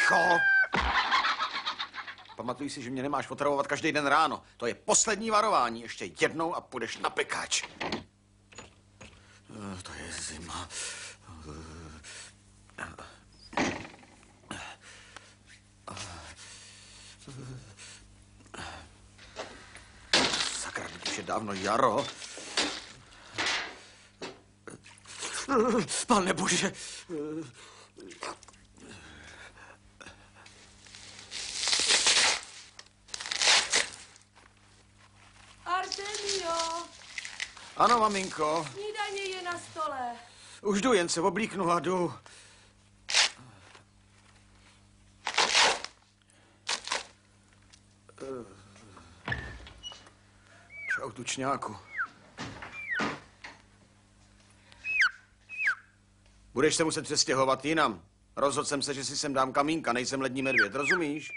Ticho! Pamatuj si, že mě nemáš otravovat každý den ráno. To je poslední varování. Ještě jednou a půjdeš na pekač. To je zima. Sakra, teď už je dávno jaro. Pane Bože. Artemio! Ano, maminko. Snídaně je na stole. Už jdu, jen se oblíknu a jdu. Čau, tučňáku. Budeš se muset přestěhovat jinam. Rozhodl jsem se, že si sem dám kamínka, nejsem lední medvěd, rozumíš?